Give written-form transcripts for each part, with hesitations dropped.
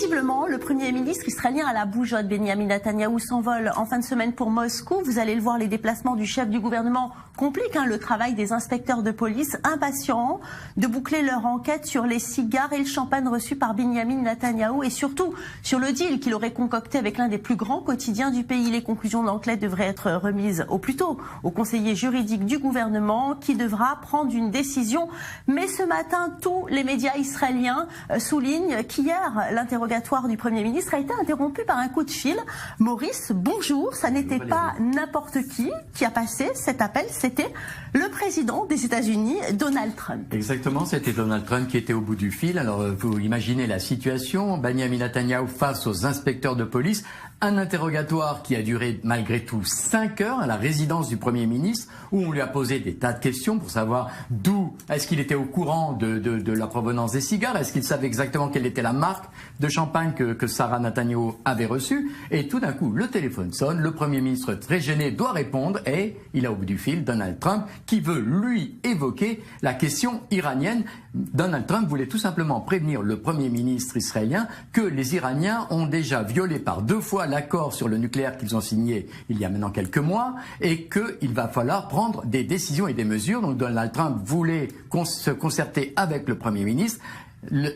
Visiblement, le Premier ministre israélien à la bougeotte, Benyamin Netanyahou, s'envole en fin de semaine pour Moscou. Vous allez le voir, les déplacements du chef du gouvernement compliquent le travail des inspecteurs de police, impatients de boucler leur enquête sur les cigares et le champagne reçus par Benyamin Netanyahou et surtout sur le deal qu'il aurait concocté avec l'un des plus grands quotidiens du pays. Les conclusions de l'enquête devraient être remises au plus tôt au conseiller juridique du gouvernement qui devra prendre une décision. Mais ce matin, tous les médias israéliens soulignent qu'hier, l'interrogatoire du Premier ministre a été interrompu par un coup de fil. Maurice, bonjour. Ça n'était pas n'importe qui a passé cet appel, c'était le président des États-Unis, Donald Trump. Exactement, c'était Donald Trump qui était au bout du fil. Alors, vous imaginez la situation. Benyamin Netanyahou face aux inspecteurs de police. Un interrogatoire qui a duré malgré tout 5 heures à la résidence du Premier ministre où on lui a posé des tas de questions pour savoir d'où, est-ce qu'il était au courant de la provenance des cigares, est-ce qu'il savait exactement quelle était la marque de champagne que Sarah Netanyahou avait reçue. Et tout d'un coup, le téléphone sonne, le Premier ministre très gêné doit répondre et il a au bout du fil Donald Trump qui veut lui évoquer la question iranienne. Donald Trump voulait tout simplement prévenir le Premier ministre israélien que les Iraniens ont déjà violé par 2 fois l'accord sur le nucléaire qu'ils ont signé il y a maintenant quelques mois et qu'il va falloir prendre des décisions et des mesures. Donc Donald Trump voulait se concerter avec le Premier ministre.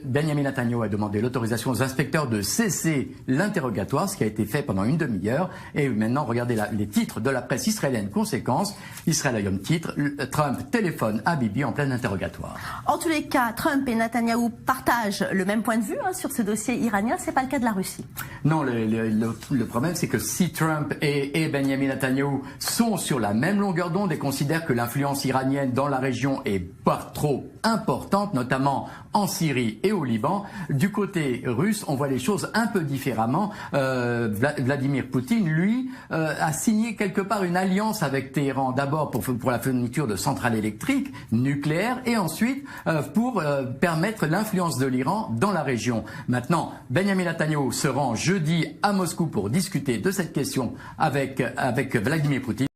Benyamin Netanyahou a demandé l'autorisation aux inspecteurs de cesser l'interrogatoire, ce qui a été fait pendant une demi-heure. Et maintenant, regardez les titres de la presse israélienne. Conséquence, Israël Hayom titre, Trump téléphone à Bibi en plein interrogatoire. En tous les cas, Trump et Netanyahou partagent le même point de vue sur ce dossier iranien. C'est pas le cas de la Russie. Non, le problème, c'est que si Trump et Benyamin Netanyahou sont sur la même longueur d'onde et considèrent que l'influence iranienne dans la région est pas trop importante, notamment en Syrie et au Liban, du côté russe, on voit les choses un peu différemment. Vladimir Poutine, lui, a signé quelque part une alliance avec Téhéran, d'abord pour la fourniture de centrales électriques, nucléaires, et ensuite pour permettre l'influence de l'Iran dans la région. Maintenant, Benyamin Netanyahou se rend jeudi à Moscou pour discuter de cette question avec Vladimir Poutine.